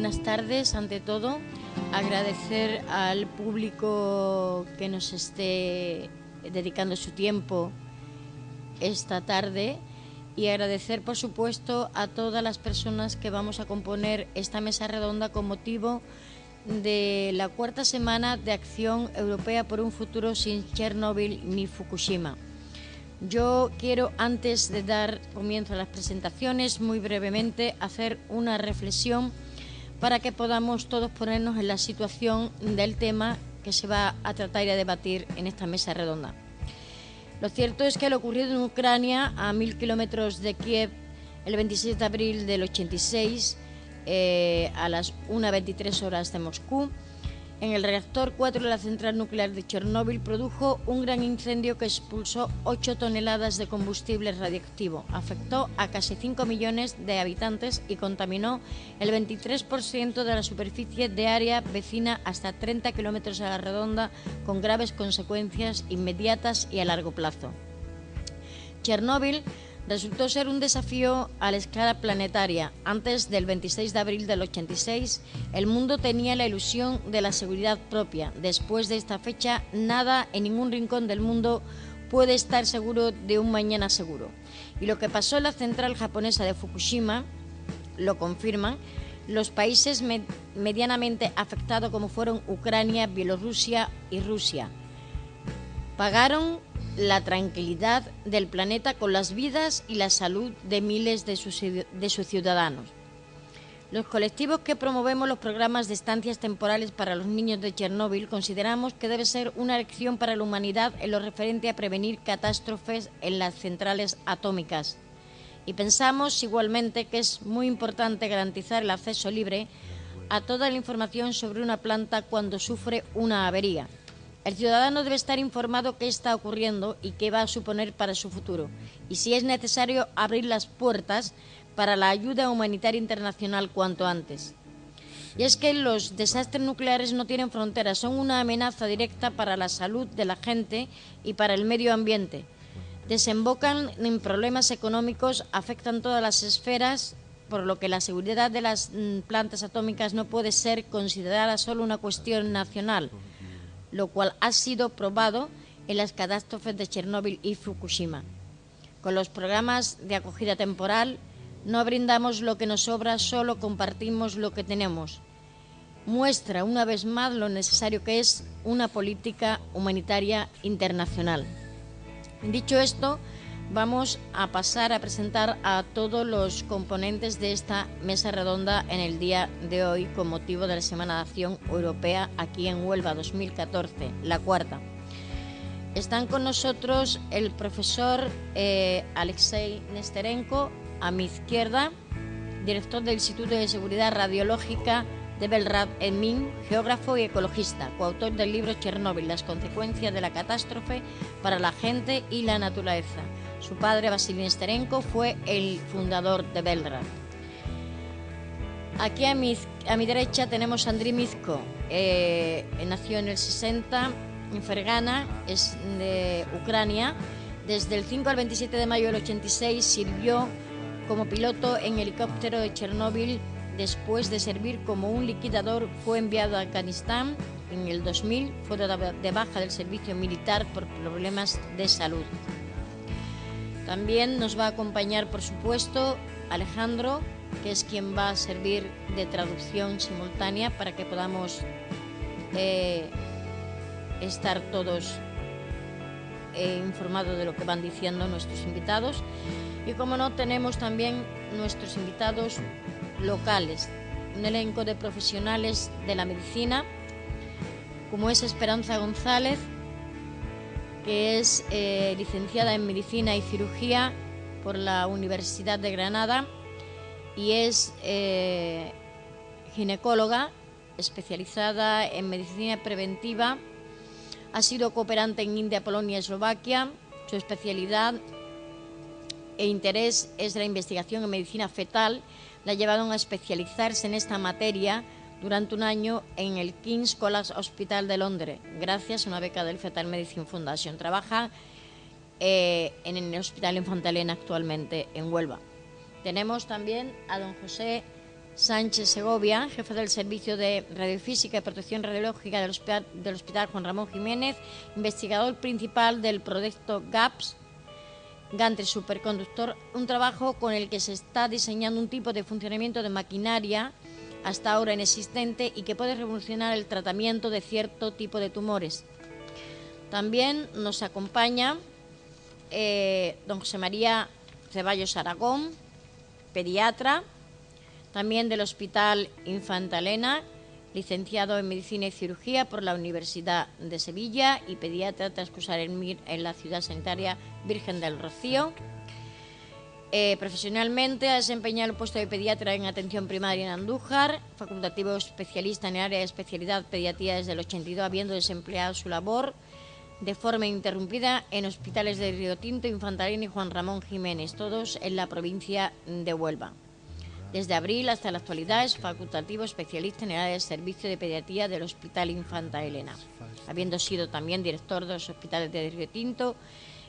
buenas tardes. Ante todo, agradecer al público que nos esté dedicando su tiempo esta tarde y agradecer, por supuesto, a todas las personas que vamos a componer esta mesa redonda con motivo de la cuarta semana de Acción Europea por un futuro sin Chernóbil ni Fukushima. Yo quiero, antes de dar comienzo a las presentaciones, muy brevemente hacer una reflexión para que podamos todos ponernos en la situación del tema que se va a tratar y a debatir en esta mesa redonda. Lo cierto es que lo ocurrido en Ucrania, a 1000 kilómetros de Kiev, el 26 de abril del 86, a las 1:23 horas de Moscú, en el reactor 4 de la central nuclear de Chernóbil, produjo un gran incendio que expulsó 8 toneladas de combustible radiactivo, afectó a casi 5 millones de habitantes y contaminó el 23% de la superficie de área vecina hasta 30 kilómetros a la redonda, con graves consecuencias inmediatas y a largo plazo. Chernóbil resultó ser un desafío a la escala planetaria. Antes del 26 de abril del 86, el mundo tenía la ilusión de la seguridad propia. Después de esta fecha, nada en ningún rincón del mundo puede estar seguro de un mañana seguro. Y lo que pasó en la central japonesa de Fukushima lo confirman. Los países medianamente afectados, como fueron Ucrania, Bielorrusia y Rusia, pagaron la tranquilidad del planeta con las vidas y la salud de miles de sus ciudadanos. Los colectivos que promovemos los programas de estancias temporales para los niños de Chernóbil consideramos que debe ser una lección para la humanidad en lo referente a prevenir catástrofes en las centrales atómicas. Y pensamos igualmente que es muy importante garantizar el acceso libre a toda la información sobre una planta cuando sufre una avería. El ciudadano debe estar informado qué está ocurriendo y qué va a suponer para su futuro, y si es necesario abrir las puertas para la ayuda humanitaria internacional cuanto antes. Y es que los desastres nucleares no tienen fronteras, son una amenaza directa para la salud de la gente y para el medio ambiente. Desembocan en problemas económicos, afectan todas las esferas, por lo que la seguridad de las plantas atómicas no puede ser considerada solo una cuestión nacional, lo cual ha sido probado en las catástrofes de Chernóbil y Fukushima. Con los programas de acogida temporal no brindamos lo que nos sobra, solo compartimos lo que tenemos. Muestra una vez más lo necesario que es una política humanitaria internacional. Dicho esto, vamos a pasar a presentar a todos los componentes de esta mesa redonda en el día de hoy con motivo de la Semana de Acción Europea aquí en Huelva 2014, la cuarta. Están con nosotros el profesor Alexei Nesterenko, a mi izquierda, director del Instituto de Seguridad Radiológica de Belgrad en Minsk, geógrafo y ecologista, coautor del libro Chernóbil, las consecuencias de la catástrofe para la gente y la naturaleza. Su padre, Vasily Nesterenko, fue el fundador de Belgrad. Aquí a mi derecha tenemos a Andriy Mizko. Nació en el 60 en Fergana, es de Ucrania. Desde el 5 al 27 de mayo del 86 sirvió como piloto en helicóptero de Chernóbil. Después de servir como un liquidador, fue enviado a Afganistán. En el 2000 fue de baja del servicio militar por problemas de salud. También nos va a acompañar, por supuesto, Alejandro, que es quien va a servir de traducción simultánea para que podamos estar todos informados de lo que van diciendo nuestros invitados. Y como no, tenemos también nuestros invitados locales, un elenco de profesionales de la medicina, como es Esperanza González, que es licenciada en Medicina y Cirugía por la Universidad de Granada y es ginecóloga especializada en medicina preventiva. Ha sido cooperante en India, Polonia y Eslovaquia. Su especialidad e interés es la investigación en medicina fetal. La llevaron a especializarse en esta materia durante un año en el King's College Hospital de Londres, gracias a una beca del Fetal Medicine Foundation. Trabaja en el Hospital Infanta Elena actualmente en Huelva. Tenemos también a don José Sánchez Segovia, jefe del Servicio de Radiofísica y Protección Radiológica del Hospital Juan Ramón Jiménez, investigador principal del proyecto GAPS, Gantry Superconductor, un trabajo con el que se está diseñando un tipo de funcionamiento de maquinaria hasta ahora inexistente y que puede revolucionar el tratamiento de cierto tipo de tumores. También nos acompaña don José María Ceballos Aragón, pediatra, también del Hospital Infanta Elena, licenciado en Medicina y Cirugía por la Universidad de Sevilla y pediatra tras cursar en MIR en la Ciudad Sanitaria Virgen del Rocío. Profesionalmente ha desempeñado el puesto de pediatra en atención primaria en Andújar, facultativo especialista en el área de especialidad pediatría desde el 82, habiendo desempleado su labor de forma interrumpida en hospitales de Río Tinto, Infanta Elena y Juan Ramón Jiménez, todos en la provincia de Huelva. Desde abril hasta la actualidad es facultativo especialista en el área de servicio de pediatría del Hospital Infanta Elena, habiendo sido también director de los hospitales de Río Tinto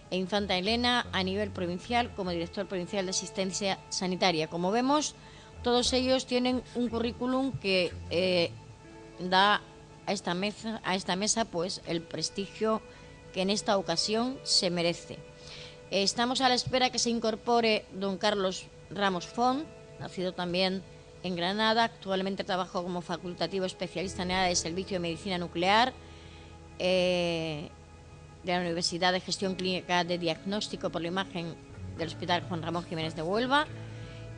e Infanta Elena a nivel provincial como director provincial de asistencia sanitaria. Como vemos, todos ellos tienen un currículum que da a esta mesa pues el prestigio que en esta ocasión se merece. Estamos a la espera que se incorpore don Carlos Ramos Font, nacido también en Granada, actualmente trabaja como facultativo especialista en el área de servicio de medicina nuclear de la Universidad de Gestión Clínica de Diagnóstico por la Imagen del Hospital Juan Ramón Jiménez de Huelva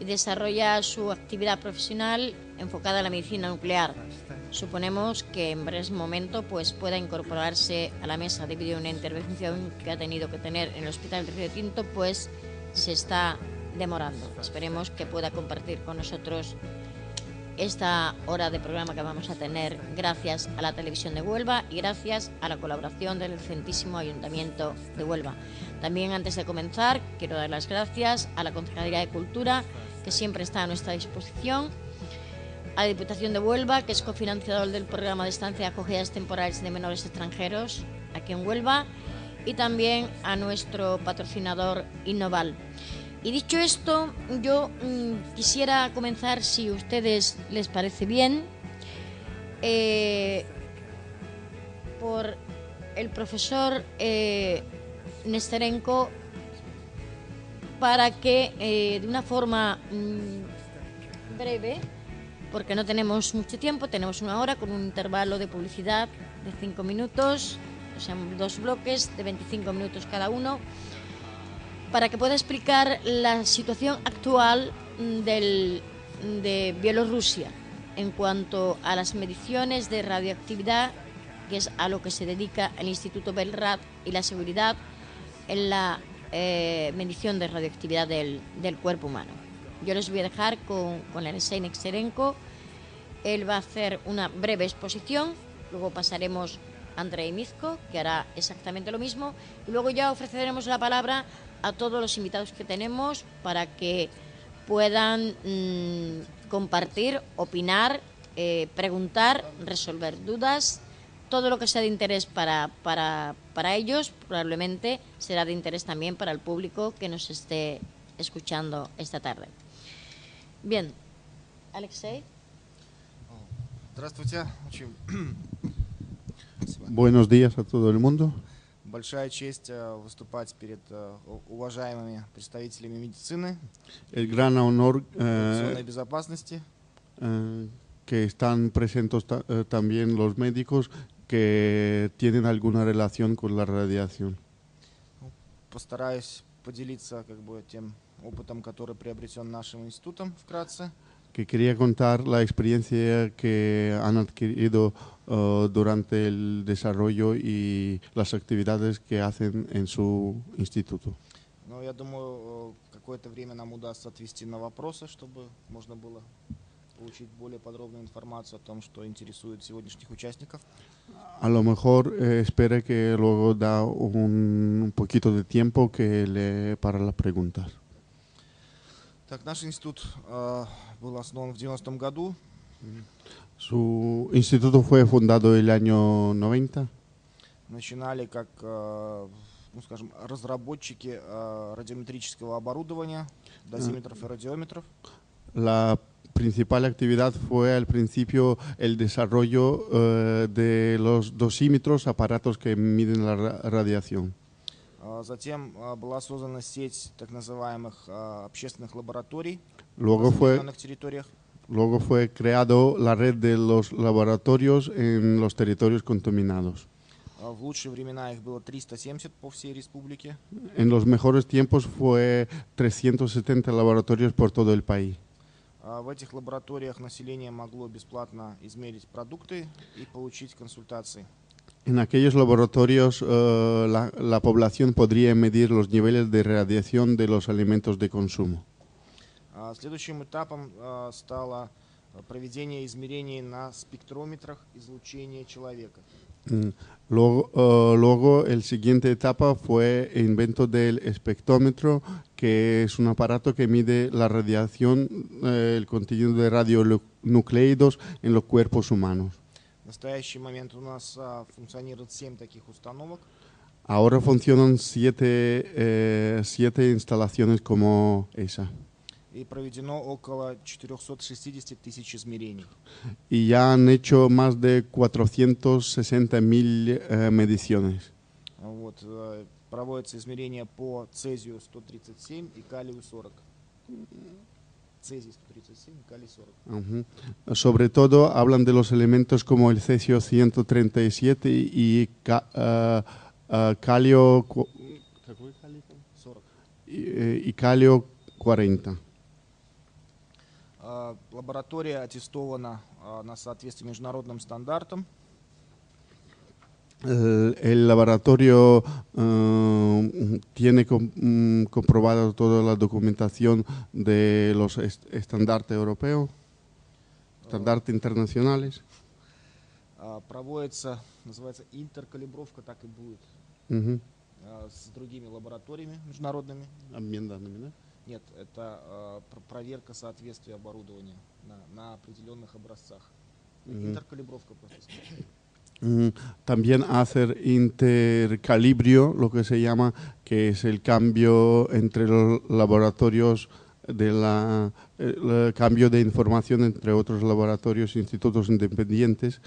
y desarrolla su actividad profesional enfocada a la medicina nuclear. Suponemos que en breve momento pues pueda incorporarse a la mesa debido a una intervención que ha tenido que tener en el Hospital de Río Tinto, pues se está demorando. Esperemos que pueda compartir con nosotros esta hora de programa que vamos a tener gracias a la televisión de Huelva y gracias a la colaboración del excelentísimo Ayuntamiento de Huelva. También, antes de comenzar, quiero dar las gracias a la Concejalía de Cultura, que siempre está a nuestra disposición, a la Diputación de Huelva, que es cofinanciador del programa de estancia de acogidas temporales de menores extranjeros aquí en Huelva, y también a nuestro patrocinador Innoval. Y dicho esto, yo quisiera comenzar, si a ustedes les parece bien, por el profesor Nesterenko, para que de una forma breve, porque no tenemos mucho tiempo, tenemos una hora con un intervalo de publicidad de 5 minutos, o sea, 2 bloques de 25 minutos cada uno, para que pueda explicar la situación actual de Bielorrusia en cuanto a las mediciones de radioactividad, que es a lo que se dedica el Instituto Belrad, y la seguridad en la medición de radioactividad del cuerpo humano. Yo les voy a dejar con Alexei Nesterenko. Él va a hacer una breve exposición, luego pasaremos a Andrei Mizko, que hará exactamente lo mismo, y luego ya ofreceremos la palabra a todos los invitados que tenemos para que puedan compartir, opinar, preguntar, resolver dudas. Todo lo que sea de interés para ellos probablemente será de interés también para el público que nos esté escuchando esta tarde. Bien, Alexei. Здравствуйте. Buenos días a todo el mundo. Большая честь выступать перед уважаемыми представителями медицины, El gran honor информационной безопасности. Que están presentes también los médicos que tienen alguna relación con la radiación. Постараюсь поделиться тем опытом, который приобретен нашим институтом вкратце. Que quería contar la experiencia que han adquirido durante el desarrollo y las actividades que hacen en su instituto. Но я думаю, какое-то время нам удастся отвести на вопросы, чтобы можно было получить более подробную информацию о том, что интересует сегодняшних участников. A lo mejor espere que luego da un poquito de tiempo para las preguntas. Так, наш институт был основан в 90-м году. Su instituto fue fundado el año 90. Начинали как, скажем, разработчики радиометрического оборудования, дозиметров и радиометров. La principal actividad fue al principio el desarrollo de los dosímetros, aparatos que miden la radiación. Затем была создана сеть так называемых общественных лабораторий на Luego определенных территориях. Luego fue creado la red de los laboratorios en los territorios contaminados. В лучшие времена их было 370 по всей республике. En los mejores tiempos fue 370 laboratorios por todo el país. В этих лабораториях население могло бесплатно измерить продукты и получить консультации. En aquellos laboratorios la población podría medir los niveles de radiación de los alimentos de consumo. Следующим этапом стало проведение измерений на спектрометрах излучения человека. Luego el siguiente etapa fue el invento del espectrómetro, que es un aparato que mide la radiación, el contenido de radionucleidos en los cuerpos humanos. В настоящий момент у нас функционирует 7 таких установок. Ahora funcionan siete instalaciones como esa. И проведено около 460 тысяч измерений. Y ya han hecho más de 460.000 mediciones. Вот, проводятся измерения по цезию 137 и калию 40. Цезий 137 и калий 40. Sobre todo hablan de los elementos como el cesio 137 y calio 40. y calio 40. Лаборатория аттестована на соответствие международным стандартам. El laboratorio tiene comprobado toda la documentación de los estándares europeos, estándares internacionales. Проводится, называется интеркалибровка, так и будет, с другими лабораториями международными. Нет, это проверка соответствия оборудования на определенных образцах. Интеркалибровка просто. También hacer intercalibrio, lo que se llama, que es el cambio entre los laboratorios, el cambio de información entre otros laboratorios e institutos independientes,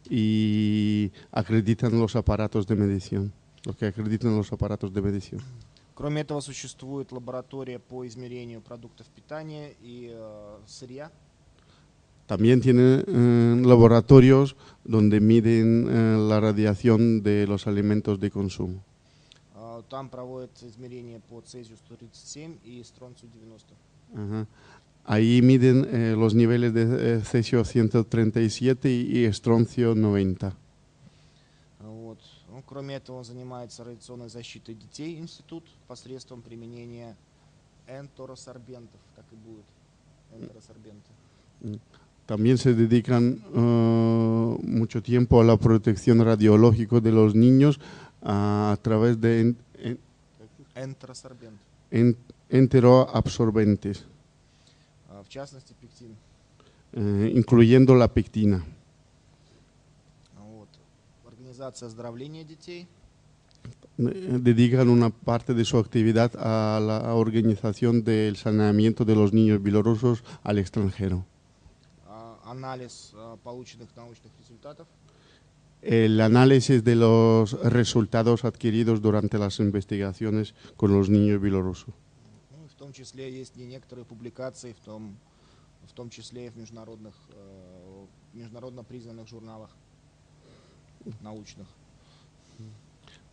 y acreditan los aparatos de medición, los que acreditan los aparatos de medición. Кроме этого, существует лаборатория по измерению продуктов питания и сырья. También tiene laboratorios donde miden la radiación de los alimentos de consumo. Там проводятся измерения по цезию 137 и стронцию 90. Ahí miden los niveles de cesio 137 y estroncio 90. Вот. Ну, кроме этого, он занимается радиационной защитой детей, институт, посредством применения энтеросорбентов, так и будет, энтеросорбенты. También se dedican mucho tiempo a la protección radiológica de los niños a través de enteroabsorbentes, В частности, пектин. Incluyendo la pectina. Вот. Организация оздоровления детей. Dedican una parte de su actividad a la organización del saneamiento de los niños bielorrusos al extranjero. Анализ полученных научных результатов. El análisis de los resultados adquiridos durante las investigaciones con los niños bielorrusos. Ну, в том числе есть и некоторые публикации, в том числе и в международно признанных журналах научных.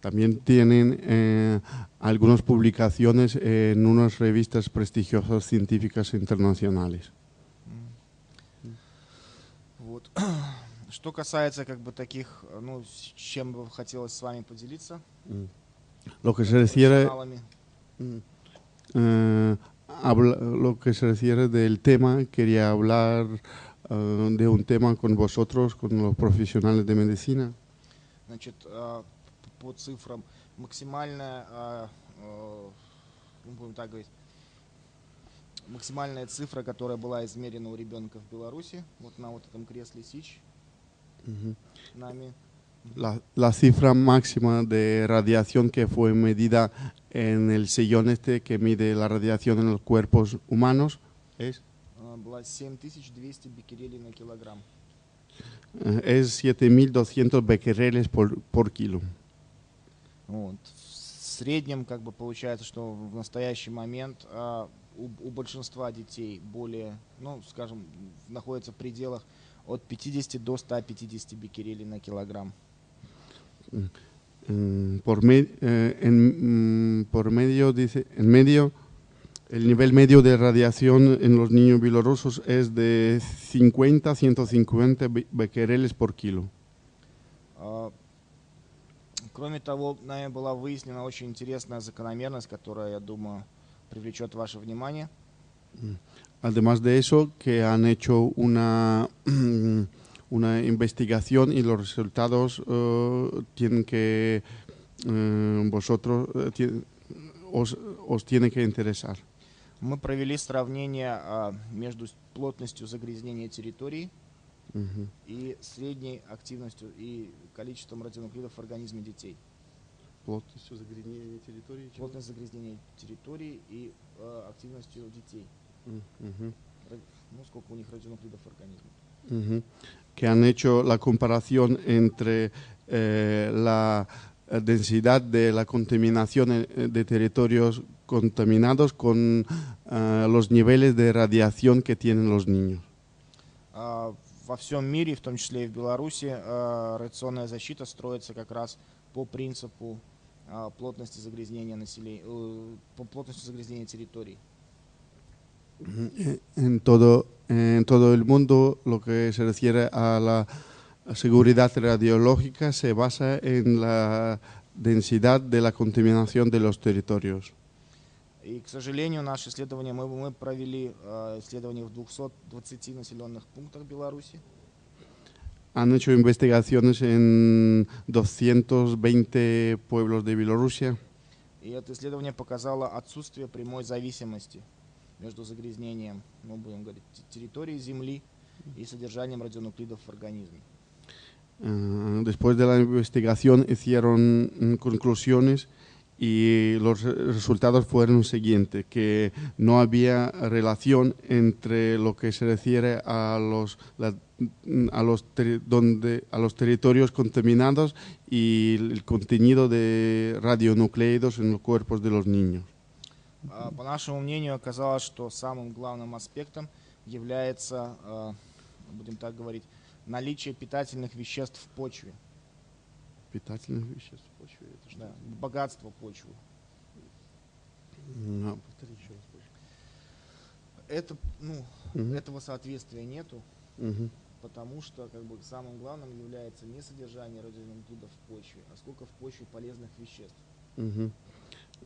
También tienen algunas publicaciones en unas revistas prestigiosas científicas internacionales. Вот. Что касается таких, ну, с чем бы хотелось с вами поделиться. Lo que se refiere del tema, quería hablar de un tema con vosotros, con los profesionales de medicina. Значит, по цифрам максимальная, будем так говорить, максимальная цифра, которая была измерена у ребенка в Беларуси, вот на вот этом кресле СИЧ, нами. La cifra máxima de radiación que fue medida en el sillón que mide la radiación en los cuerpos humanos es она была 7200 беккерелей на килограмм. Es 7200 becquereles por kilo. Вот. В среднем как бы получается, что в настоящий момент у большинства детей более, ну, скажем, находится в пределах от 50 до 150 беккерелей на килограмм. Por medio, dice, en medio, el nivel medio de radiación en los niños bielorrusos es de 50 a 150 becquereles por kilo. Кроме того, нами была выяснена очень интересная закономерность, которая, я думаю, привлечет ваше внимание. Además de eso, que han hecho una investigación y los resultados tienen que vosotros os tiene que interesar. Мы провели сравнение между плотностью загрязнения территории и средней активностью и количеством радионуклидов в организме детей. Плотностью загрязнения территории? Плотность загрязнения территории и активностью детей. Ну, сколько у них радионуклидов в организме. Que han hecho la comparación entre la densidad de la contaminación de territorios contaminados con los niveles de radiación que tienen los niños. Во всем мире, в том числе и в Беларуси, радиационная защита строится как раз по принципу плотности загрязнения населения, по плотности загрязнения территорий. En todo el mundo, lo que se refiere a la seguridad radiológica se basa en la densidad de la contaminación de los territorios. И, к сожалению, наше исследование, мы провели исследование в 220 населенных пунктах Беларуси. Han hecho investigaciones en 220 pueblos de Bielorrusia. И это исследование показало отсутствие прямой зависимости между загрязнением, ну, будем говорить, территории Земли и содержанием радионуклидов в организме. Después de la investigación hicieron conclusiones y los resultados fueron los siguientes, que no había relación entre lo que se refiere a los territorios contaminados y el contenido de radionucleidos en los cuerpos de los niños. По нашему мнению, оказалось, что самым главным аспектом является, будем так говорить, наличие питательных веществ в почве. Питательных веществ в почве? Это что? Да, богатство почвы. Повтори еще раз. Это, этого соответствия нету, потому что как бы самым главным является не содержание радионуклидов в почве, а сколько в почве полезных веществ.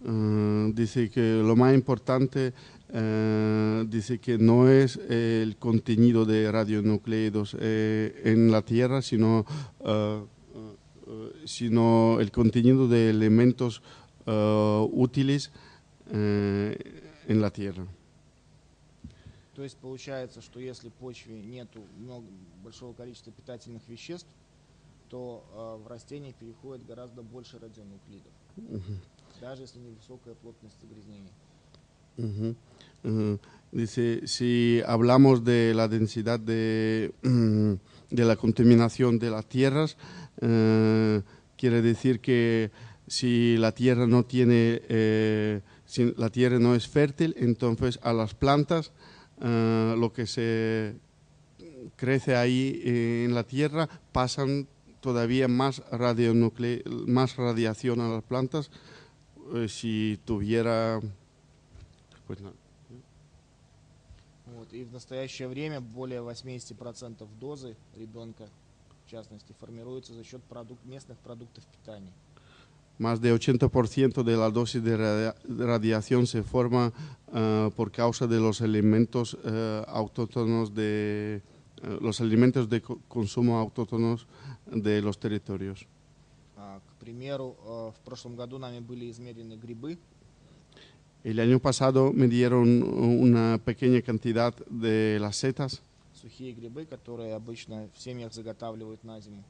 Dice que lo más importante, dice que no es el contenido de radionucleidos en la Tierra, sino el contenido de elementos útiles en la Tierra. То есть получается, что если в почве нету большого количества питательных веществ, то в растениях переходит гораздо больше радионуклидов, даже если невысокая плотность загрязнения. Dice, si hablamos de la densidad de la contaminación de las tierras, quiere decir que si la tierra no tiene, si la tierra no es fértil, entonces a las plantas lo que se crece ahí en la tierra pasan todavía más radiación a las plantas. Si tuviera, pues nada. Вот, и в настоящее время более 80% дозы ребенка, в частности, формируется за счет местных продуктов питания. Más de 80% de la dosis de radiación se forma por causa de los alimentos autóctonos los alimentos de consumo autóctonos de los territorios. К примеру, в прошлом году нами были измерены грибы. El año pasado me dieron una pequeña cantidad de las setas. Сухие грибы, которые обычно в семьях заготавливают на зиму.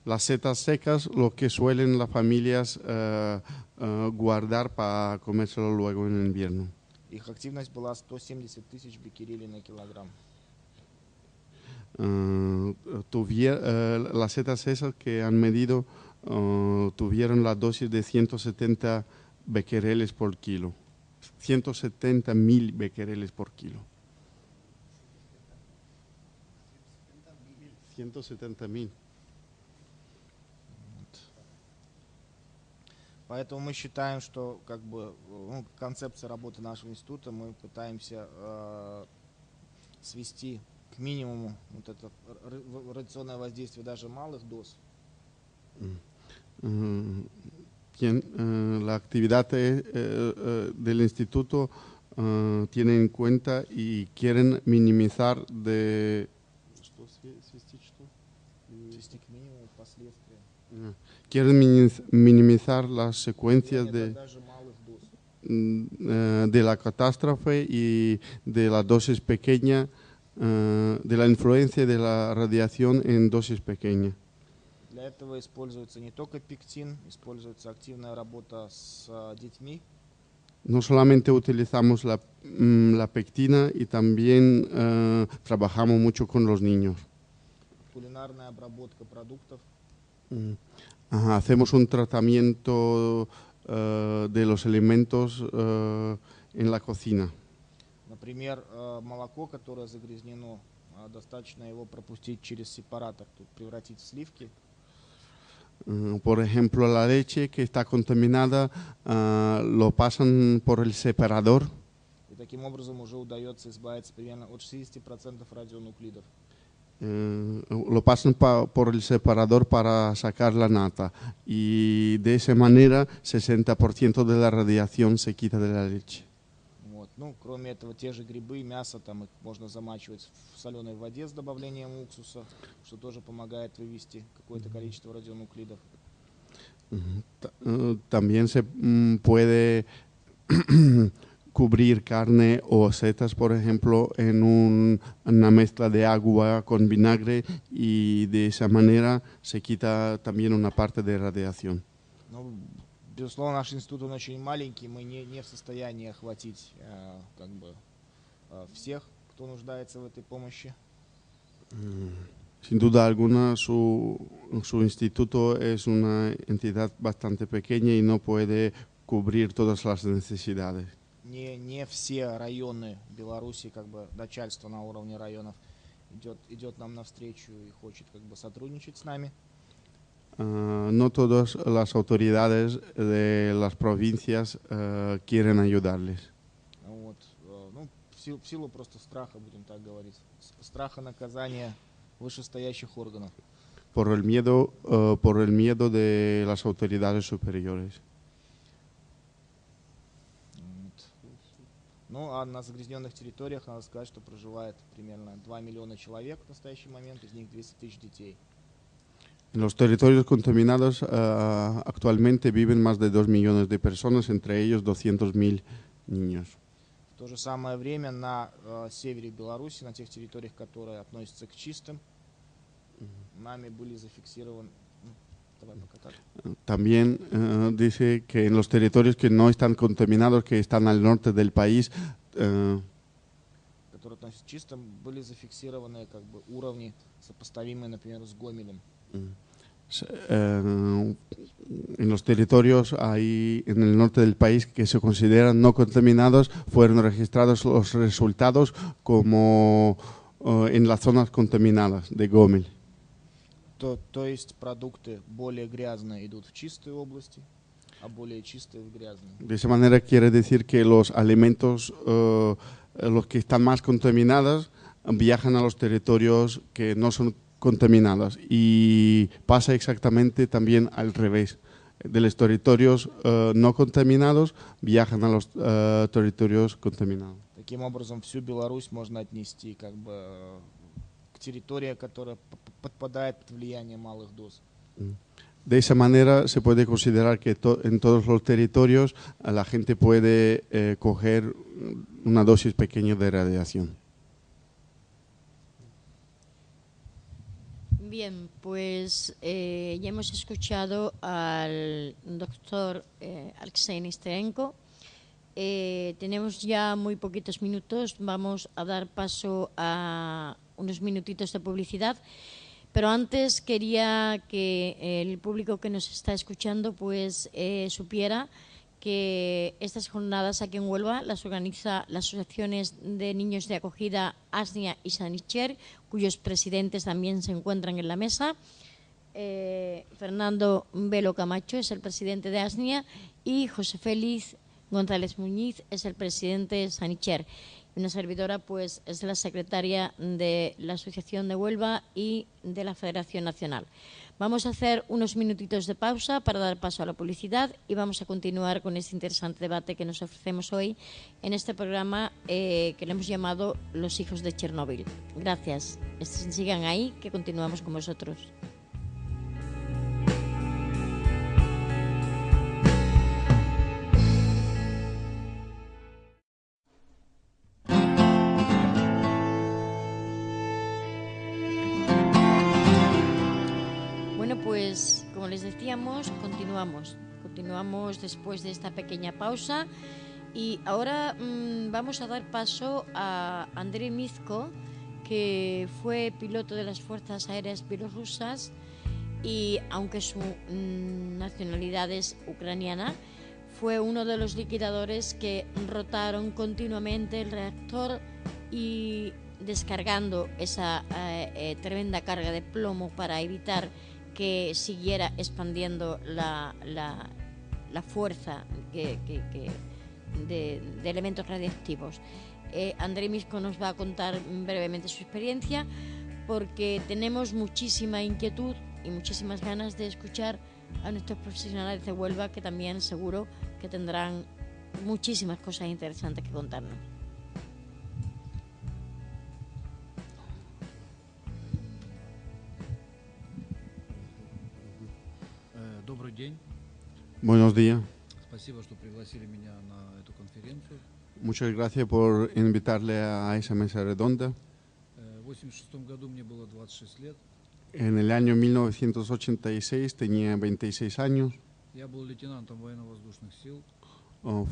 Las setas secas, lo que suelen las familias guardar para comérselo luego en el invierno. Их активность была 170 тысяч беккерелей на килограмм. las setas esas que han medido tuvieron la dosis de 170 becquereles por kilo. 170.000 becquereles por kilo. 170.000. Поэтому мы считаем, что как бы, концепция работы нашего института, мы пытаемся свести к минимуму вот это радиационное воздействие даже малых доз. La actividad del instituto tiene en cuenta y quieren minimizar de... Свести к минимуму последствия. Quieren minimizar las secuencias de la catástrofe y de la dosis pequeña, de la influencia de la radiación en dosis pequeña. Для этого используется не только пектин, используется активная работа с детьми. No solamente utilizamos la pectina y también trabajamos mucho con los niños. Кулинарная обработка продуктов. Hacemos un tratamiento de los alimentos en la cocina. Например, молоко, которое загрязнено, достаточно его пропустить через сепаратор, превратить в сливки. Por ejemplo, la leche que está contaminada lo pasan por el separador. И таким образом уже удается избавиться примерно от 60% радионуклидов. Lo pasan por el separador para sacar la nata y de esa manera 60% de la radiación se quita de la leche. Вот. Ну, кроме этого, те же грибы, мясо там их можно замачивать в соленой воде с добавлением уксуса, что тоже помогает вывести какое-то количество радионуклидов. También se puede cubrir carne o setas, por ejemplo, en una mezcla de agua con vinagre y de esa manera se quita también una parte de radiación. Ну, безусловно, наш институт он очень маленький, мы не в состоянии охватить как бы всех, кто нуждается в этой помощи. Sin duda alguna, su instituto es una entidad bastante pequeña y no puede cubrir todas las necesidades. Не все районы Беларуси, как бы начальство на уровне районов идет нам навстречу и хочет как бы сотрудничать с нами. No todas las autoridades de las provincias quieren ayudarles. Вот, ну, в силу просто страха, будем так говорить, страха наказания вышестоящих органов. Por el miedo de las autoridades superiores. Ну, а на загрязненных территориях надо сказать, что проживает примерно 2 миллиона человек в настоящий момент, из них 200 тысяч детей. En los territorios contaminados actualmente viven más de 2 millones de personas, entre ellos 200.000 niños. В то же самое время на севере Беларуси, на тех территориях, которые относятся к чистым, нами были зафиксированы. También dice que en los territorios que no están contaminados, que están al norte del país, которые относятся к чистым, были зафиксированы как бы уровни, сопоставимые, например, с Гомелем. En los territorios ahí en el norte del país que se consideran no contaminados, fueron registrados los resultados como en las zonas contaminadas de Gomel. То есть продукты более грязные идут в чистые области, а более чистые в грязные. De esa manera quiere decir que los alimentos, los que están más contaminados, viajan a los territorios que no son contaminados. Y pasa exactamente también al revés. De los territorios no contaminados viajan a los territorios contaminados. Таким образом, всю Беларусь можно отнести как бы к территории, которая подпадает под влияние малых доз. De esa manera se puede considerar que en todos los territorios la gente puede coger una dosis pequeña de radiación. Bien, pues ya hemos escuchado al doctor Alexei Nesterenko. Tenemos ya muy poquitos minutos. Vamos a dar paso a unos minutitos de publicidad. Pero antes quería que el público que nos está escuchando pues supiera que estas jornadas aquí en Huelva las organiza las asociaciones de niños de acogida ASNIA y Sanicher, cuyos presidentes también se encuentran en la mesa. Fernando Velo Camacho es el presidente de ASNIA y José Félix González Muñiz es el presidente de Sanicher. Una servidora pues es la secretaria de la Asociación de Huelva y de la Federación Nacional. Vamos a hacer unos minutitos de pausa para dar paso a la publicidad y vamos a continuar con este interesante debate que nos ofrecemos hoy en este programa que le hemos llamado Los hijos de Chernóbil. Gracias. Sigan ahí que continuamos con vosotros. Pues, como les decíamos, continuamos después de esta pequeña pausa y ahora vamos a dar paso a Andrei Mizko, que fue piloto de las Fuerzas Aéreas Bielorrusas y, aunque su nacionalidad es ucraniana, fue uno de los liquidadores que rotaron continuamente el reactor y descargando esa tremenda carga de plomo para evitar que siguiera expandiendo la fuerza de elementos radiactivos. Andrei Mizko nos va a contar brevemente su experiencia porque tenemos muchísima inquietud y muchísimas ganas de escuchar a nuestros profesionales de Huelva, que también seguro que tendrán muchísimas cosas interesantes que contarnos. Добрый день. Buenos días. Спасибо, что пригласили меня на эту конференцию. Muchas gracias por invitarle a esa mesa redonda. В 1986 году мне было 26 лет. En el año 1986 tenía 26 años. Я был лейтенантом военно-воздушных сил.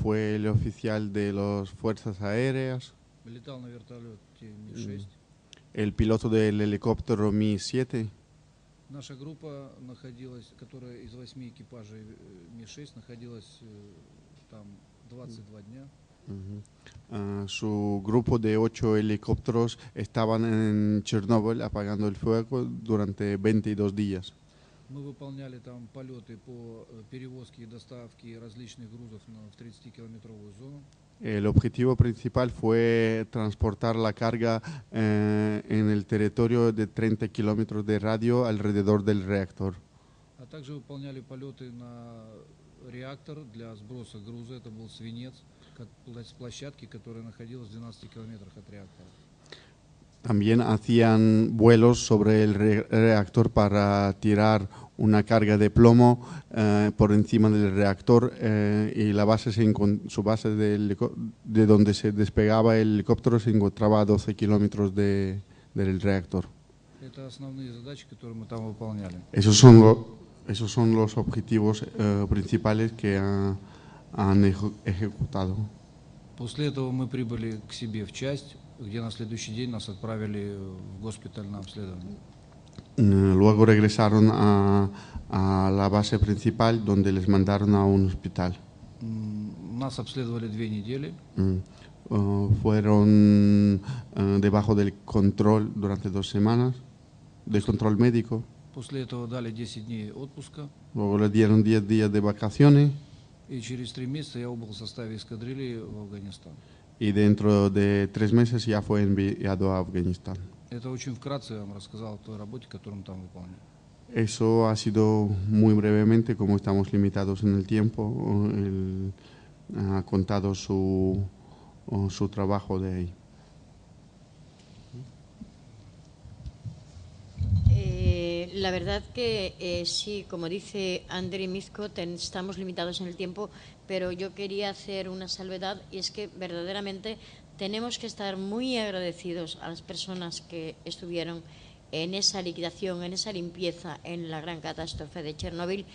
Fue el oficial de las Fuerzas Aéreas. Летал на вертолете Ми-6. El piloto del helicóptero Mi-7. Наша группа находилась, которая из 8 экипажей Ми-6, находилась там 22 дня. Su grupo de 8 helicópteros estaban en Chernóbil apagando el fuego durante 22 días. Мы выполняли там полеты по перевозке и доставке различных грузов в 30-километровую зону. El objetivo principal fue transportar la carga en el territorio de 30 kilómetros de radio alrededor del reactor. А также выполняли полеты на реактор для сброса груза. Это был свинец с площадки, которая находилась в 12 километрах от реактора. También hacían vuelos sobre el reactor para tirar una carga de plomo por encima del reactor y la base su base de donde se despegaba el helicóptero se encontraba a 12 kilómetros del reactor. Это основные задачи, которые мы там выполняли. Esos son los objetivos principales que han ejecutado. После этого мы прибыли к себе в часть, где на следующий день нас отправили в госпиталь на обследование. Luego regresaron a la base principal, donde les mandaron a un hospital. Нас обследовали 2 недели. Fueron debajo del control durante 2 semanas, del control médico. После этого dали 10 дней отпуска. Luego le dieron 10 días de vacaciones. И через 3 месяца я убыл в составе эскадрильи в Афганистан. Y dentro de 3 meses ya fue enviado a Afganistán. Это очень вкратце я вам рассказал о той работе, которую мы там выполняли. Eso ha sido muy brevemente, como estamos limitados en el tiempo, él ha contado su trabajo de ahí. La verdad que sí, como dice Andrei Mizko, estamos limitados en el tiempo, pero yo quería hacer una salvedad, y es que verdaderamente tenemos que estar muy agradecidos a las personas que estuvieron en esa liquidación, en esa limpieza, en la gran catástrofe de Chernóbil,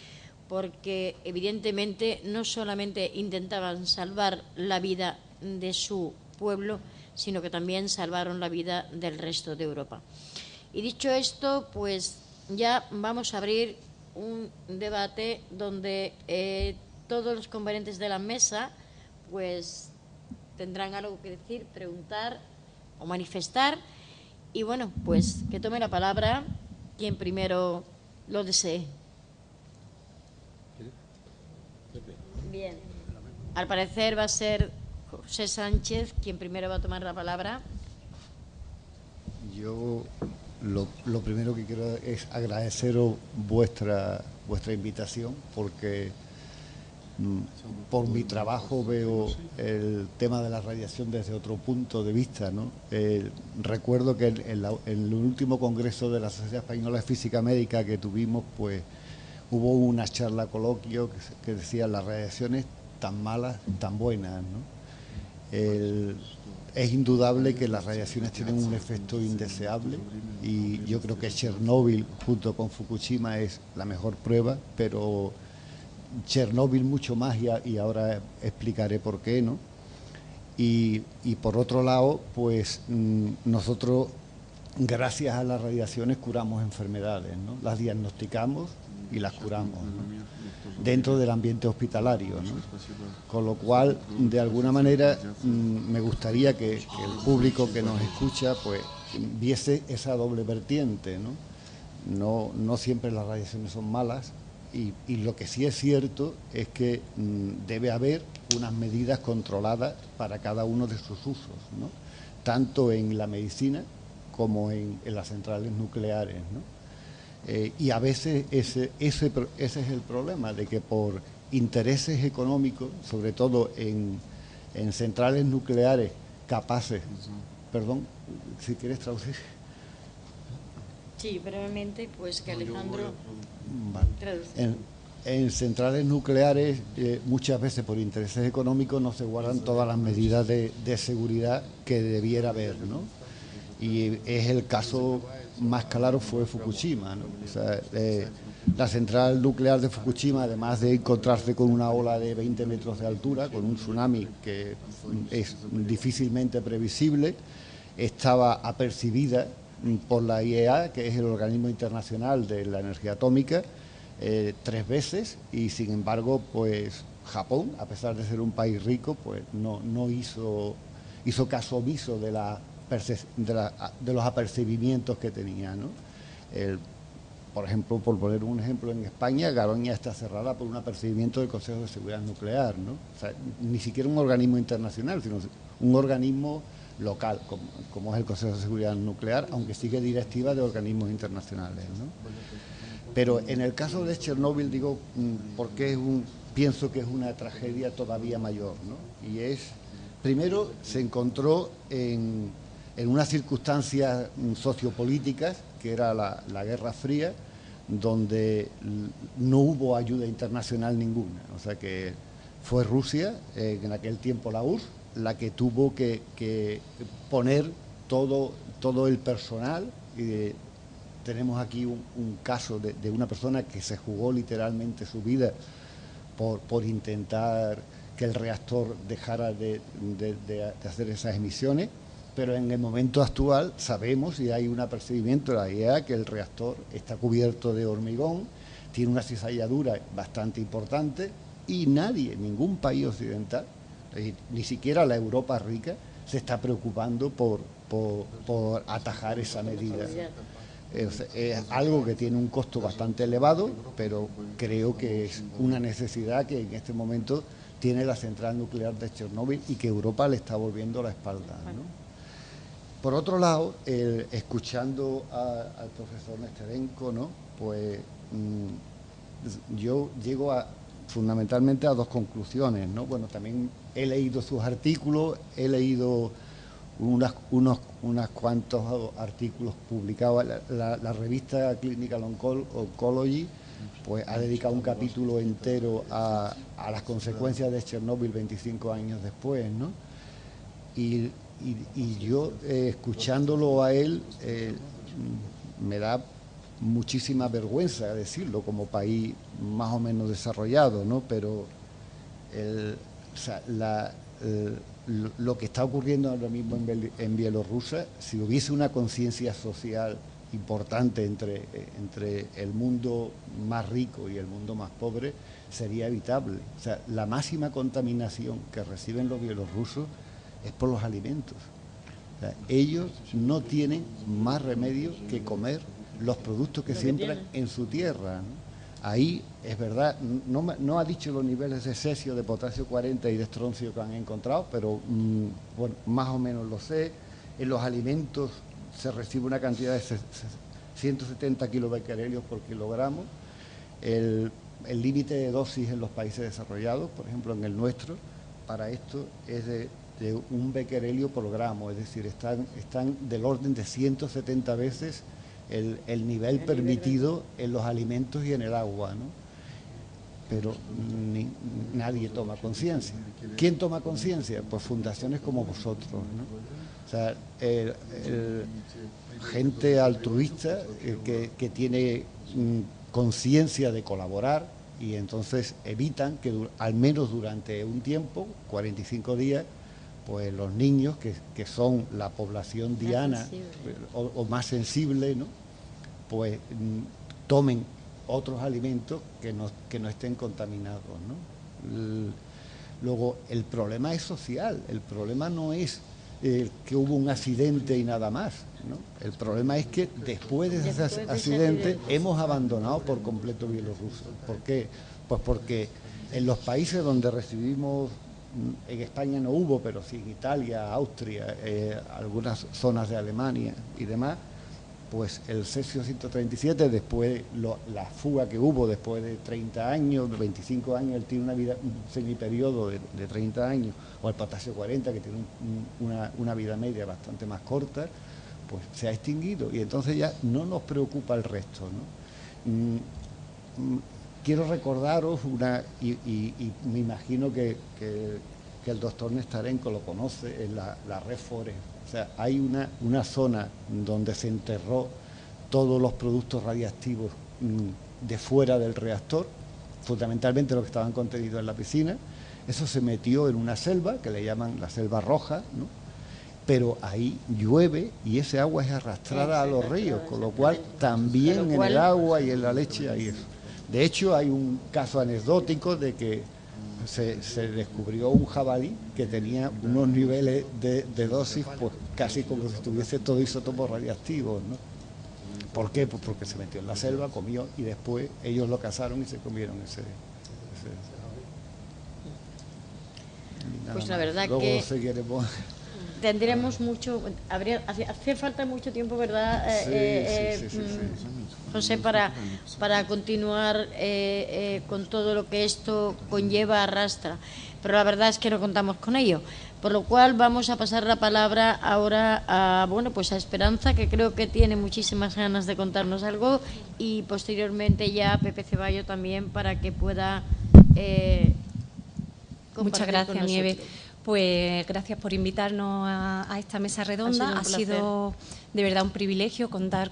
porque evidentemente no solamente intentaban salvar la vida de su pueblo, sino que también salvaron la vida del resto de Europa. Y dicho esto, pues ya vamos a abrir un debate donde todos los componentes de la mesa pues tendrán algo que decir, preguntar o manifestar. Y bueno, pues que tome la palabra quien primero lo desee. Bien. Al parecer va a ser José Sánchez quien primero va a tomar la palabra. Yo lo primero que quiero es agradeceros vuestra invitación, porque por mi trabajo veo el tema de la radiación desde otro punto de vista, ¿no? Recuerdo que en el último congreso de la Sociedad Española de Física Médica que tuvimos, pues hubo una charla coloquio que decía las radiaciones tan malas, tan buenas, ¿no? Es indudable que las radiaciones tienen un efecto indeseable y yo creo que Chernóbil junto con Fukushima es la mejor prueba, pero Chernóbil mucho más y ahora explicaré por qué, ¿no? Y por otro lado, pues nosotros gracias a las radiaciones curamos enfermedades, ¿no? Las diagnosticamos y las curamos, ¿no? Dentro del ambiente hospitalario, ¿no? Con lo cual, de alguna manera, me gustaría que el público que nos escucha pues viese esa doble vertiente, ¿no? No siempre las radiaciones son malas y lo que sí es cierto es que debe haber unas medidas controladas para cada uno de sus usos, ¿no? Tanto en la medicina como en las centrales nucleares, ¿no? Y a veces ese es el problema, de que por intereses económicos, sobre todo en centrales nucleares capaces, perdón, si quieres traducir. Sí, brevemente, pues que Alejandro traduzca. En centrales nucleares muchas veces por intereses económicos no se guardan todas las medidas de seguridad que debiera haber, ¿no? Y es el caso más claro fue Fukushima, ¿no? O sea, la central nuclear de Fukushima, además de encontrarse con una ola de 20 metros de altura, con un tsunami que es difícilmente previsible, estaba apercibida por la IEA, que es el organismo internacional de la energía atómica, 3 veces, y sin embargo, pues Japón, a pesar de ser un país rico, pues no hizo caso omiso de los apercibimientos que tenía, ¿no? Por ejemplo, por poner un ejemplo, en España Garoña está cerrada por un apercibimiento del Consejo de Seguridad Nuclear, ¿no? O sea, ni siquiera un organismo internacional, sino un organismo local, como es el Consejo de Seguridad Nuclear, aunque sigue directiva de organismos internacionales, ¿no? Pero en el caso de Chernóbil, digo, porque pienso que es una tragedia todavía mayor, ¿no? Y es, primero, se encontró en unas circunstancias sociopolíticas, que era la Guerra Fría, donde no hubo ayuda internacional ninguna. O sea que fue Rusia, en aquel tiempo la URSS, la que tuvo que poner todo el personal. Tenemos aquí un caso de una persona que se jugó literalmente su vida por intentar que el reactor dejara de hacer esas emisiones. Pero en el momento actual sabemos, y hay un apercibimiento de la IEA, que el reactor está cubierto de hormigón, tiene una cizalladura bastante importante y ningún país occidental, ni siquiera la Europa rica, se está preocupando por atajar esa medida. Es algo que tiene un costo bastante elevado, pero creo que es una necesidad que en este momento tiene la central nuclear de Chernóbil y que Europa le está volviendo la espalda, ¿no? Por otro lado, escuchando al profesor Nesterenko, ¿no? Pues yo llego fundamentalmente a 2 conclusiones, ¿no? Bueno, también he leído sus artículos, he leído unos cuantos artículos publicados. La revista Clinical Oncology pues ha dedicado un capítulo entero a las consecuencias de Chernóbil 25 años después, ¿no? Y yo, escuchándolo a él, me da muchísima vergüenza decirlo como país más o menos desarrollado, ¿no? Pero o sea, lo que está ocurriendo ahora mismo en Bielorrusia, si hubiese una conciencia social importante entre el mundo más rico y el mundo más pobre, sería evitable. O sea, la máxima contaminación que reciben los bielorrusos es por los alimentos. O sea, ellos no tienen más remedio que comer los productos que siembran en su tierra, ¿no? Ahí, es verdad, no ha dicho los niveles de cesio, de potasio 40 y de estroncio que han encontrado, pero bueno, más o menos lo sé. En los alimentos se recibe una cantidad de 170 kilobecquerelios por kilogramo. El límite de dosis en los países desarrollados, por ejemplo en el nuestro, para esto es de 1 becquerelio por gramo, es decir, están del orden de 170 veces el nivel permitido en los alimentos y en el agua, ¿no? Pero nadie toma conciencia. ¿Quién toma conciencia? Pues fundaciones como vosotros, ¿no? O sea, gente altruista que tiene conciencia de colaborar, y entonces evitan que al menos durante un tiempo, 45 días, pues los niños, que son la población diana o más sensible, ¿no? Pues tomen otros alimentos que no estén contaminados, ¿no? Luego, el problema es social, el problema no es que hubo un accidente y nada más, ¿no? El problema es que después de ese accidente hemos abandonado por completo Bielorrusia. ¿Por qué? Pues porque en los países donde recibimos, en España no hubo, pero sí en Italia, Austria, algunas zonas de Alemania y demás, pues el cesio 137, después la fuga que hubo después de 30 años, de 25 años, él tiene una vida, un semiperiodo de 30 años, o el potasio 40, que tiene una vida media bastante más corta, pues se ha extinguido, y entonces ya no nos preocupa el resto, ¿no? Quiero recordaros y me imagino que el doctor Nestarenko lo conoce, en la Red Forest. O sea, hay una zona donde se enterró todos los productos radiactivos de fuera del reactor, fundamentalmente los que estaban contenidos en la piscina. Eso se metió en una selva, que le llaman la selva roja, ¿no? Pero ahí llueve y ese agua es arrastrada a los ríos, con lo cual también en el agua y en la leche hay eso. De hecho, hay un caso anecdótico de que se descubrió un jabalí que tenía unos niveles de dosis, pues casi como si tuviese todo isótopos radiactivos, ¿no? ¿Por qué? Pues porque se metió en la selva, comió, y después ellos lo cazaron y se comieron ese. Pues la verdad luego que seguiremos. Tendremos mucho, hace falta mucho tiempo, ¿verdad? Sí. José, para continuar con todo lo que esto conlleva, arrastra, pero la verdad es que no contamos con ello, por lo cual vamos a pasar la palabra ahora a Esperanza, que creo que tiene muchísimas ganas de contarnos algo, y posteriormente ya a Pepe Ceballo también, para que pueda compartir. Muchas gracias, Nieves. Pues gracias por invitarnos a esta mesa redonda. Ha sido de verdad un privilegio contar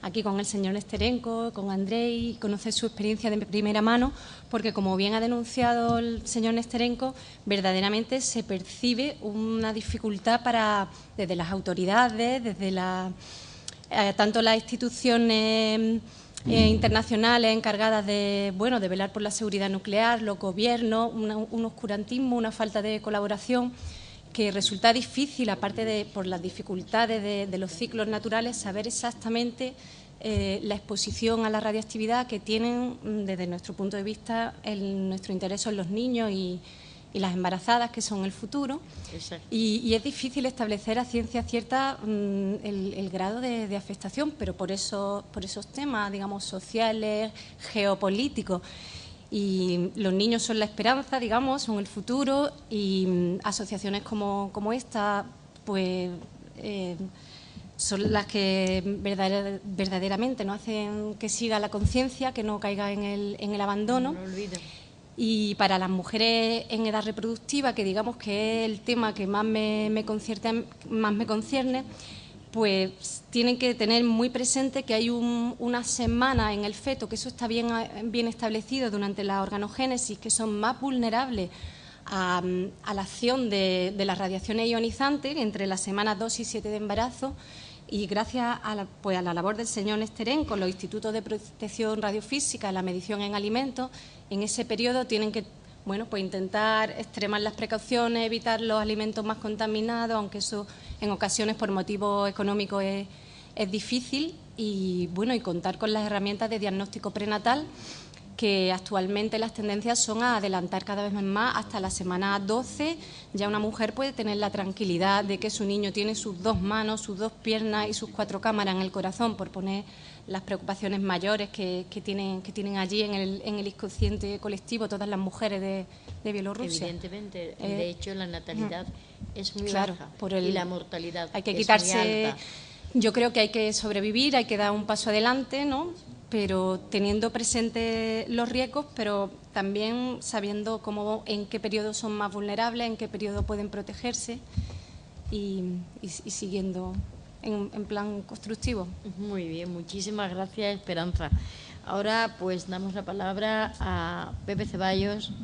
aquí con el señor Nestarenko, con Andrei, y conocer su experiencia de primera mano, porque como bien ha denunciado el señor Nestarenko, verdaderamente se percibe una dificultad desde las autoridades, desde tanto las instituciones internacionales encargadas de velar por la seguridad nuclear, los gobiernos, un oscurantismo, una falta de colaboración que resulta difícil, aparte por las dificultades de los ciclos naturales, saber exactamente la exposición a la radiactividad que tienen, desde nuestro punto de vista, nuestro interés son los niños y las embarazadas, que son el futuro. Y es difícil establecer a ciencia cierta el grado de afectación, pero por esos temas, digamos, sociales, geopolíticos. Y los niños son la esperanza, digamos, son el futuro, y asociaciones como esta, pues son las que verdaderamente no hacen que siga la conciencia, que no caiga en el abandono. No lo olvido. Y para las mujeres en edad reproductiva, que digamos que es el tema que más me concierne, pues tienen que tener muy presente que hay una semana en el feto, que eso está bien establecido durante la organogénesis, que son más vulnerables a la acción de las radiaciones ionizantes entre las semanas 2 y 7 de embarazo, y gracias a la labor del señor Nesterenko, los institutos de protección radiofísica, la medición en alimentos, en ese periodo tienen que intentar extremar las precauciones, evitar los alimentos más contaminados, aunque eso en ocasiones por motivos económicos es difícil, y contar con las herramientas de diagnóstico prenatal, que actualmente las tendencias son a adelantar cada vez más hasta la semana 12. Ya una mujer puede tener la tranquilidad de que su niño tiene sus 2 manos, sus 2 piernas y sus 4 cámaras en el corazón, por poner las preocupaciones mayores que tienen allí en el inconsciente colectivo todas las mujeres de Bielorrusia. Evidentemente, de hecho la natalidad es muy baja y la mortalidad hay que es quitarse, muy alta. Yo creo que hay que sobrevivir, hay que dar un paso adelante, ¿no?, pero teniendo presente los riesgos, pero también sabiendo en qué periodo son más vulnerables, en qué periodo pueden protegerse y siguiendo en plan constructivo. Muy bien, muchísimas gracias, Esperanza. Ahora pues damos la palabra a Pepe Ceballos,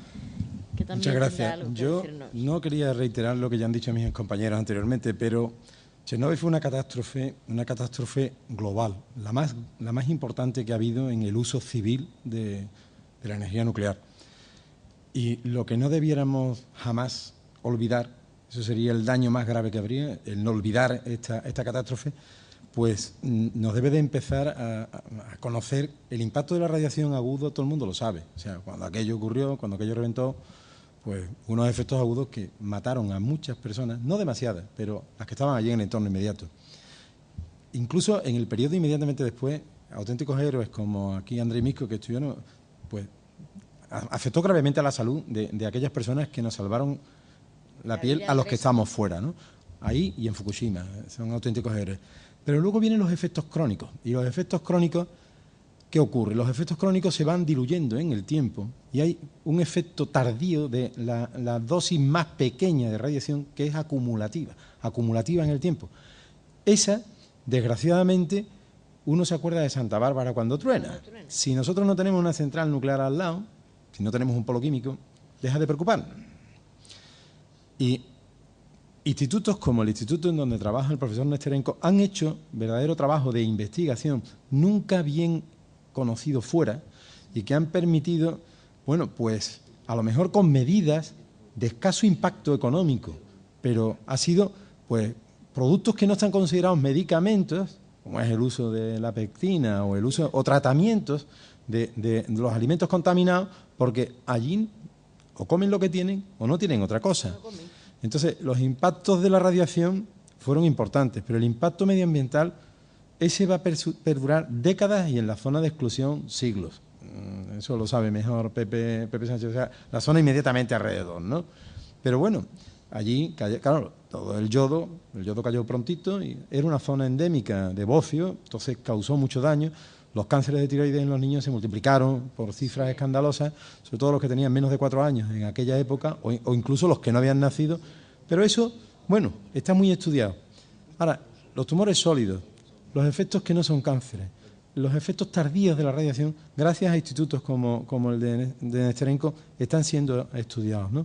que también Muchas gracias. algo que Yo decirnos. no quería reiterar lo que ya han dicho mis compañeros anteriormente, pero Chernóbil fue una catástrofe global, la más importante que ha habido en el uso civil de la energía nuclear. Y lo que no debiéramos jamás olvidar, eso sería el daño más grave que habría, el no olvidar esta catástrofe, pues nos debe de empezar a conocer el impacto de la radiación agudo. Todo el mundo lo sabe. O sea, cuando aquello ocurrió, cuando aquello reventó, pues unos efectos agudos que mataron a muchas personas, no demasiadas, pero las que estaban allí en el entorno inmediato. Incluso en el periodo inmediatamente después, auténticos héroes como aquí Andrei Misko, que estuvieron, pues afectó gravemente a la salud de aquellas personas que nos salvaron la piel a los que estamos fuera, ¿no? Ahí y en Fukushima, son auténticos héroes. Pero luego vienen los efectos crónicos, y los efectos crónicos, ¿qué ocurre? Los efectos crónicos se van diluyendo en el tiempo y hay un efecto tardío de la dosis más pequeña de radiación, que es acumulativa en el tiempo. Esa, desgraciadamente, uno se acuerda de Santa Bárbara cuando truena. Si nosotros no tenemos una central nuclear al lado, si no tenemos un polo químico, deja de preocuparnos. Y institutos como el instituto en donde trabaja el profesor Nesterenko han hecho verdadero trabajo de investigación nunca bien conocido fuera, y que han permitido, pues a lo mejor con medidas de escaso impacto económico, pero ha sido pues productos que no están considerados medicamentos, como es el uso de la pectina o tratamientos de los alimentos contaminados, porque allí o comen lo que tienen o no tienen otra cosa. Entonces, los impactos de la radiación fueron importantes, pero el impacto medioambiental, ese va a perdurar décadas y en la zona de exclusión siglos. Eso lo sabe mejor Pepe Sánchez, o sea, la zona inmediatamente alrededor, ¿no? Pero bueno, allí, claro, todo el yodo cayó prontito, y era una zona endémica de bocio, entonces causó mucho daño. Los cánceres de tiroides en los niños se multiplicaron por cifras escandalosas, sobre todo los que tenían menos de 4 años en aquella época, o incluso los que no habían nacido. Pero eso, está muy estudiado. Ahora, los tumores sólidos, los efectos que no son cánceres, los efectos tardíos de la radiación, gracias a institutos como el de Nesterenko, están siendo estudiados, ¿no?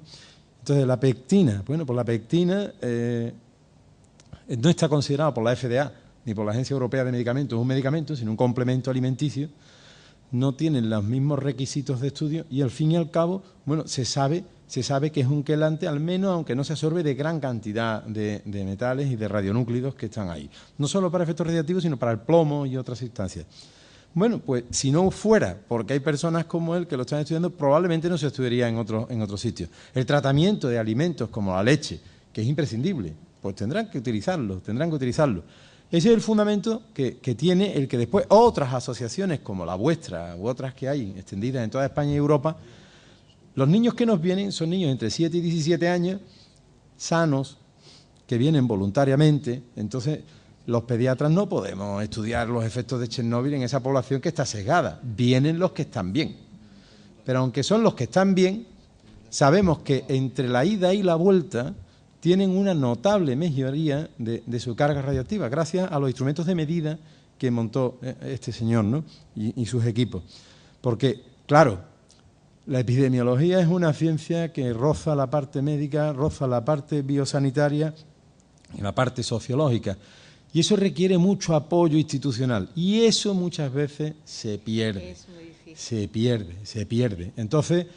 Entonces, la pectina, pues la pectina no está considerada por la FDA ni por la Agencia Europea de Medicamentos un medicamento, sino un complemento alimenticio. No tienen los mismos requisitos de estudio y, al fin y al cabo, se sabe que es un quelante, al menos aunque no se absorbe de gran cantidad de metales y de radionúclidos que están ahí. No solo para efectos radiactivos, sino para el plomo y otras sustancias. Pues si no fuera porque hay personas como él que lo están estudiando, probablemente no se estudiaría en otros sitios. El tratamiento de alimentos como la leche, que es imprescindible, pues tendrán que utilizarlo. Ese es el fundamento que tiene el que después otras asociaciones como la vuestra u otras que hay extendidas en toda España y Europa, los niños que nos vienen son niños entre 7 y 17 años, sanos, que vienen voluntariamente. Entonces, los pediatras no podemos estudiar los efectos de Chernóbil en esa población que está sesgada. Vienen los que están bien. Pero aunque son los que están bien, sabemos que entre la ida y la vuelta tienen una notable mejoría de su carga radiactiva, gracias a los instrumentos de medida que montó este señor, ¿no? y sus equipos. Porque, claro, La epidemiología es una ciencia que roza la parte médica, roza la parte biosanitaria y la parte sociológica. Y eso requiere mucho apoyo institucional. Y eso muchas veces se pierde. Es muy difícil. Se pierde. Entonces,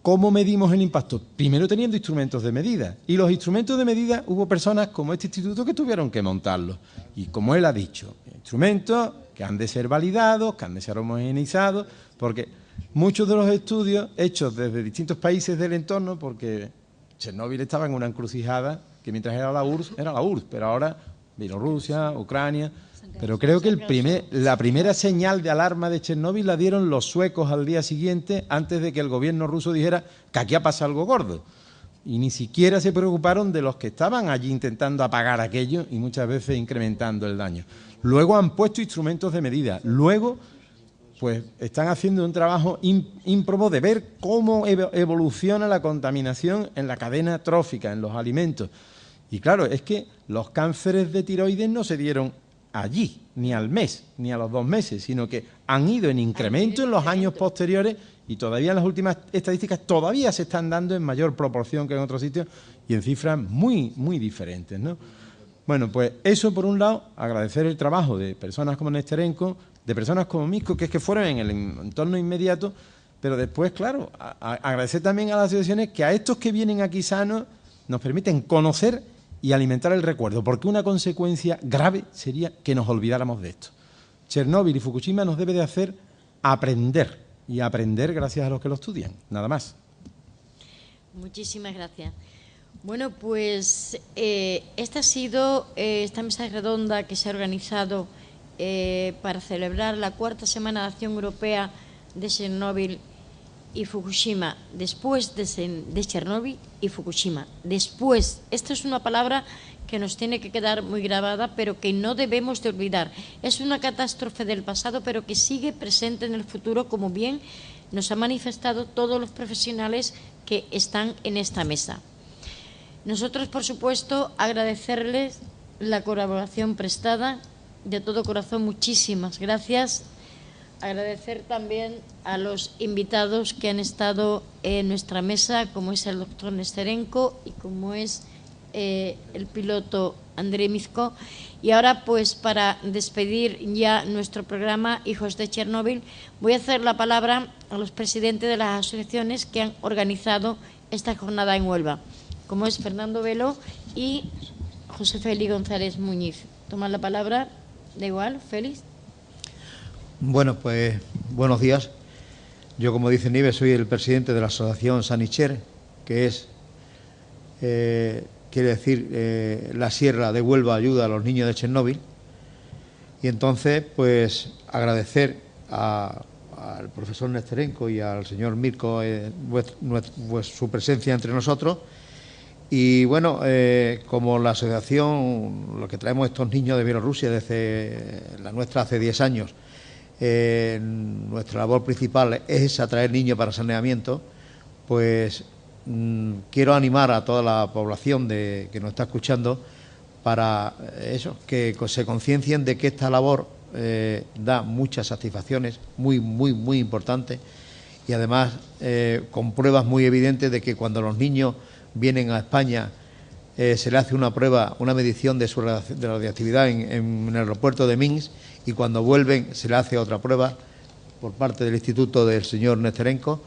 ¿cómo medimos el impacto? Primero teniendo instrumentos de medida. Y los instrumentos de medida hubo personas como este instituto que tuvieron que montarlos. Y como él ha dicho, instrumentos que han de ser validados, que han de ser homogeneizados, porque muchos de los estudios hechos desde distintos países del entorno, porque Chernóbil estaba en una encrucijada que mientras era la URSS, pero ahora Bielorrusia, Ucrania. Pero creo que la primera señal de alarma de Chernóbil la dieron los suecos al día siguiente, antes de que el gobierno ruso dijera que aquí ha pasado algo gordo. Y ni siquiera se preocuparon de los que estaban allí intentando apagar aquello y muchas veces incrementando el daño. Luego han puesto instrumentos de medida. Luego, pues están haciendo un trabajo ímprobo de ver cómo evoluciona la contaminación en la cadena trófica, en los alimentos. Y claro, es que los cánceres de tiroides no se dieron allí, ni al mes, ni a los 2 meses, sino que han ido en incremento en los años posteriores y todavía en las últimas estadísticas todavía se están dando en mayor proporción que en otros sitios y en cifras muy, muy diferentes, ¿no? Bueno, pues eso por un lado, agradecer el trabajo de personas como Nesterenko, de personas como Misko, que es que fueron en el entorno inmediato, pero después, claro, agradecer también a las asociaciones que a estos que vienen aquí sanos nos permiten conocer y alimentar el recuerdo, porque una consecuencia grave sería que nos olvidáramos de esto. Chernóbil y Fukushima nos debe de hacer aprender, y aprender gracias a los que lo estudian, nada más. Muchísimas gracias. Bueno, pues esta ha sido esta mesa redonda que se ha organizado para celebrar la 4ª Semana de Acción Europea de Chernóbil y Fukushima, después de Chernóbil y Fukushima. Después, esta es una palabra que nos tiene que quedar muy grabada, pero que no debemos de olvidar. Es una catástrofe del pasado, pero que sigue presente en el futuro, como bien nos han manifestado todos los profesionales que están en esta mesa. Nosotros, por supuesto, agradecerles la colaboración prestada. De todo corazón, muchísimas gracias. Agradecer también a los invitados que han estado en nuestra mesa, como es el doctor Nesterenko y como es el piloto Andrei Misko. Y ahora, pues, para despedir ya nuestro programa Hijos de Chernóbil, voy a hacer la palabra a los presidentes de las asociaciones que han organizado esta jornada en Huelva, como es Fernando Velo y José Félix González Muñiz. Toman la palabra, da igual, Félix. Bueno, pues buenos días. Yo, como dice Nieves, soy el presidente de la asociación Sanicher, que es, quiere decir, la Sierra de Huelva ayuda a los niños de Chernóbil. Y entonces, pues agradecer al profesor Nesterenko y al señor Mirko su presencia entre nosotros. Y bueno, como la asociación, lo que traemos estos niños de Bielorrusia desde la nuestra hace 10 años, nuestra labor principal es atraer niños para saneamiento, pues quiero animar a toda la población que nos está escuchando para eso, que se conciencien de que esta labor da muchas satisfacciones muy, muy, muy importantes y además con pruebas muy evidentes de que cuando los niños vienen a España se le hace una prueba, una medición de la radioactividad en el aeropuerto de Minsk y cuando vuelven se le hace otra prueba por parte del instituto del señor Nesterenko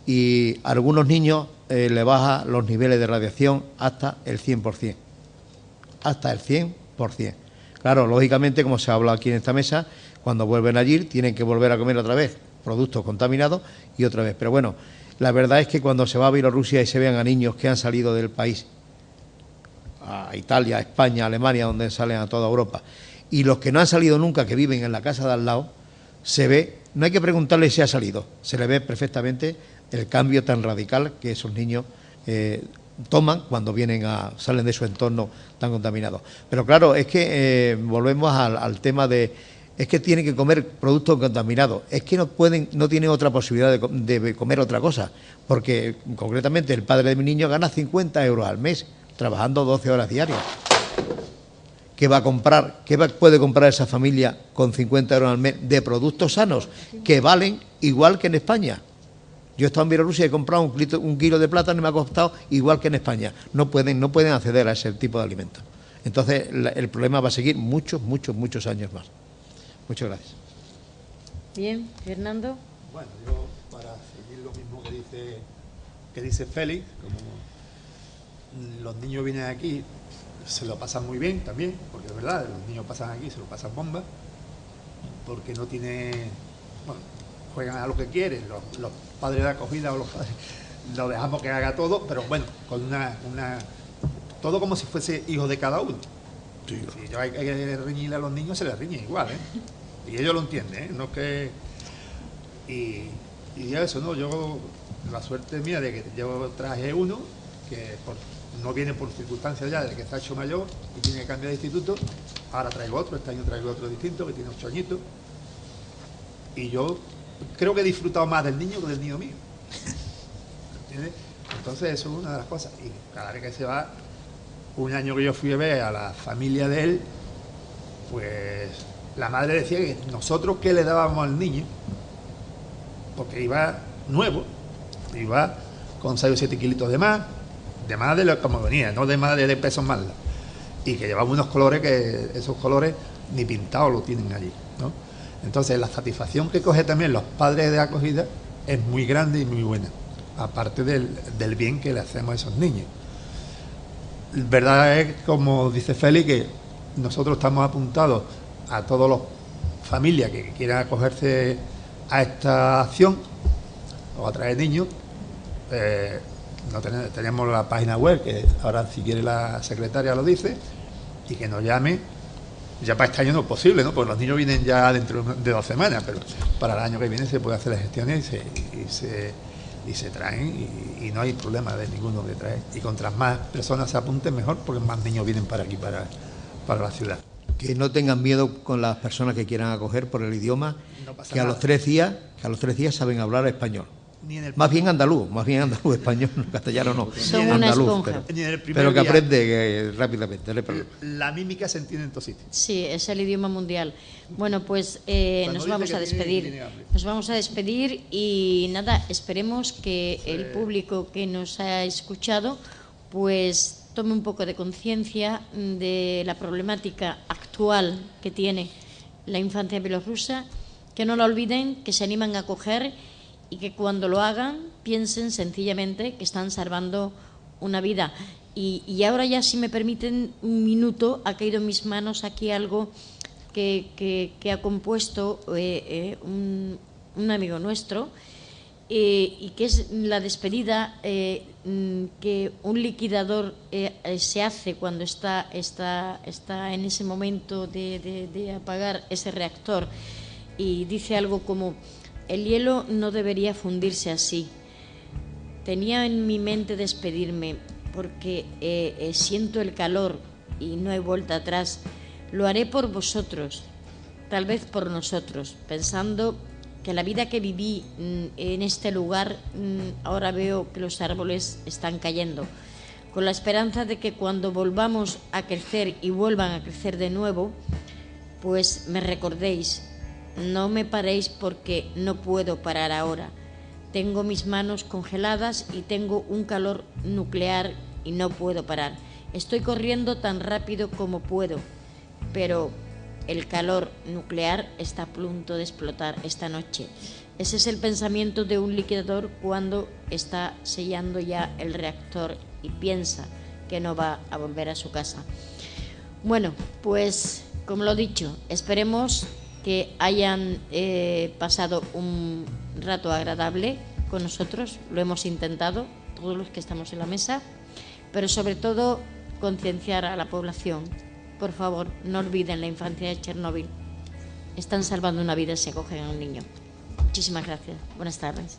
y a algunos niños le baja los niveles de radiación hasta el 100%. Hasta el 100%. Claro, lógicamente, como se ha hablado aquí en esta mesa, cuando vuelven allí tienen que volver a comer otra vez productos contaminados y otra vez. Pero bueno, la verdad es que cuando se va a Bielorrusia y se vean a niños que han salido del país, a Italia, a España, a Alemania, donde salen a toda Europa, y los que no han salido nunca, que viven en la casa de al lado, se ve, no hay que preguntarle si ha salido, se le ve perfectamente el cambio tan radical que esos niños toman cuando salen de su entorno tan contaminado. Pero claro, es que volvemos al tema de, es que tienen que comer productos contaminados, es que no tienen otra posibilidad de comer otra cosa, porque concretamente el padre de mi niño gana 50 euros al mes, trabajando 12 horas diarias. ¿Qué va a comprar? ¿Qué puede comprar esa familia con 50 euros al mes de productos sanos que valen igual que en España? Yo he estado en Bielorrusia y he comprado un kilo de plátano y me ha costado igual que en España. No pueden acceder a ese tipo de alimentos. Entonces, el problema va a seguir muchos años más. Muchas gracias. Bien, Fernando. Bueno, yo para seguir lo mismo que dice Félix, como los niños vienen aquí, se lo pasan muy bien también, porque es verdad, los niños pasan aquí, se lo pasan bomba, porque no tiene, bueno, juegan a lo que quieren, los padres de acogida o los padres, lo dejamos que haga todo, pero bueno, con todo como si fuese hijo de cada uno. Sí. Si yo hay que reñirle a los niños, se les riñe igual, ¿eh? Y ellos lo entienden, ¿eh? No es que... Y eso, ¿no? Yo, la suerte mía de que yo traje uno, que no viene por circunstancias ya de que está hecho mayor y tiene que cambiar de instituto, ahora traigo otro, este año traigo otro distinto, que tiene 8 añitos, y yo creo que he disfrutado más del niño que del niño mío. ¿Entiendes? Entonces eso es una de las cosas. Y cada vez que se va, un año que yo fui a ver a la familia de él, pues la madre decía que nosotros qué le dábamos al niño, porque iba nuevo, iba con 6 o 7 kilitos de más de lo como venía, no de más de pesos más, y que llevaba unos colores que esos colores ni pintados lo tienen allí, ¿no? Entonces la satisfacción que coge también los padres de acogida es muy grande y muy buena, aparte del bien que le hacemos a esos niños. Verdad es, como dice Félix, que nosotros estamos apuntados a todas las familias que quieran acogerse a esta acción o a traer niños. Tenemos la página web, que ahora si quiere la secretaria lo dice, y que nos llame. Ya para este año no es posible, ¿no? Pues los niños vienen ya dentro de 2 semanas, pero para el año que viene se puede hacer las gestiones y se traen, y no hay problema de ninguno de traer. Y cuantas más personas se apunten, mejor, porque más niños vienen para aquí, para la ciudad. Que no tengan miedo con las personas que quieran acoger por el idioma, no pasa que a nada. los 3 días saben hablar español. Más bien andaluz, español, castellano no. Son una esponja. Pero que aprende rápidamente. La mímica se entiende en todos sitios. Sí, es el idioma mundial. Bueno, pues nos vamos a despedir. Nos vamos a despedir y nada, esperemos que el público que nos ha escuchado pues tome un poco de conciencia de la problemática actual que tiene la infancia bielorrusa, que no la olviden, que se animan a acoger y que cuando lo hagan piensen sencillamente que están salvando una vida. Y ahora ya, si me permiten un minuto, ha caído en mis manos aquí algo que ha compuesto un amigo nuestro, y que es la despedida que un liquidador se hace cuando está en ese momento de apagar ese reactor, y dice algo como: el hielo no debería fundirse así. Tenía en mi mente despedirme porque siento el calor y no hay vuelta atrás. Lo haré por vosotros, tal vez por nosotros, pensando que la vida que viví en este lugar, ahora veo que los árboles están cayendo, con la esperanza de que cuando volvamos a crecer y vuelvan a crecer de nuevo, pues me recordéis. No me paréis porque no puedo parar ahora. Tengo mis manos congeladas y tengo un calor nuclear y no puedo parar. Estoy corriendo tan rápido como puedo, pero el calor nuclear está a punto de explotar esta noche. Ese es el pensamiento de un liquidador cuando está sellando ya el reactor y piensa que no va a volver a su casa. Bueno, pues como lo he dicho, esperemos que hayan pasado un rato agradable con nosotros. Lo hemos intentado, todos los que estamos en la mesa, pero sobre todo concienciar a la población. Por favor, no olviden la infancia de Chernóbil. Están salvando una vida si acogen a un niño. Muchísimas gracias. Buenas tardes.